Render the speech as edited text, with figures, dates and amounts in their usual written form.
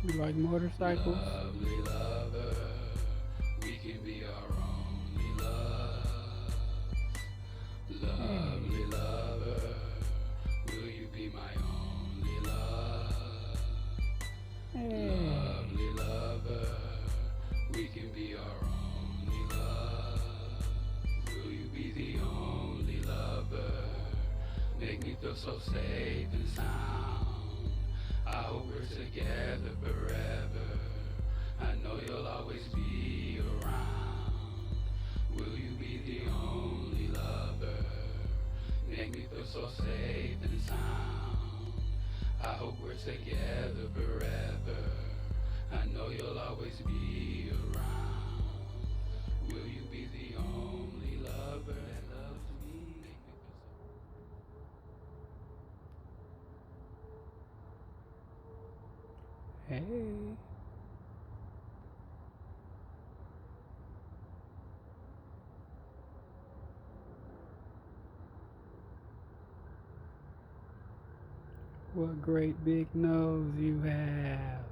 You like motorcycles? Lovely lover, we can be our only love. Hey, Lovely lover, will you be my only love? hey, Lovely lover, we can be our only love. Will you be the only lover? Make me feel so safe and sound. I hope we're together forever. I know you'll always be around. Will you be the only lover? Make me feel so safe and sound. I hope we're together forever. I know you'll always be around. Will you be the only lover that loves me? hey. What great big nose you have.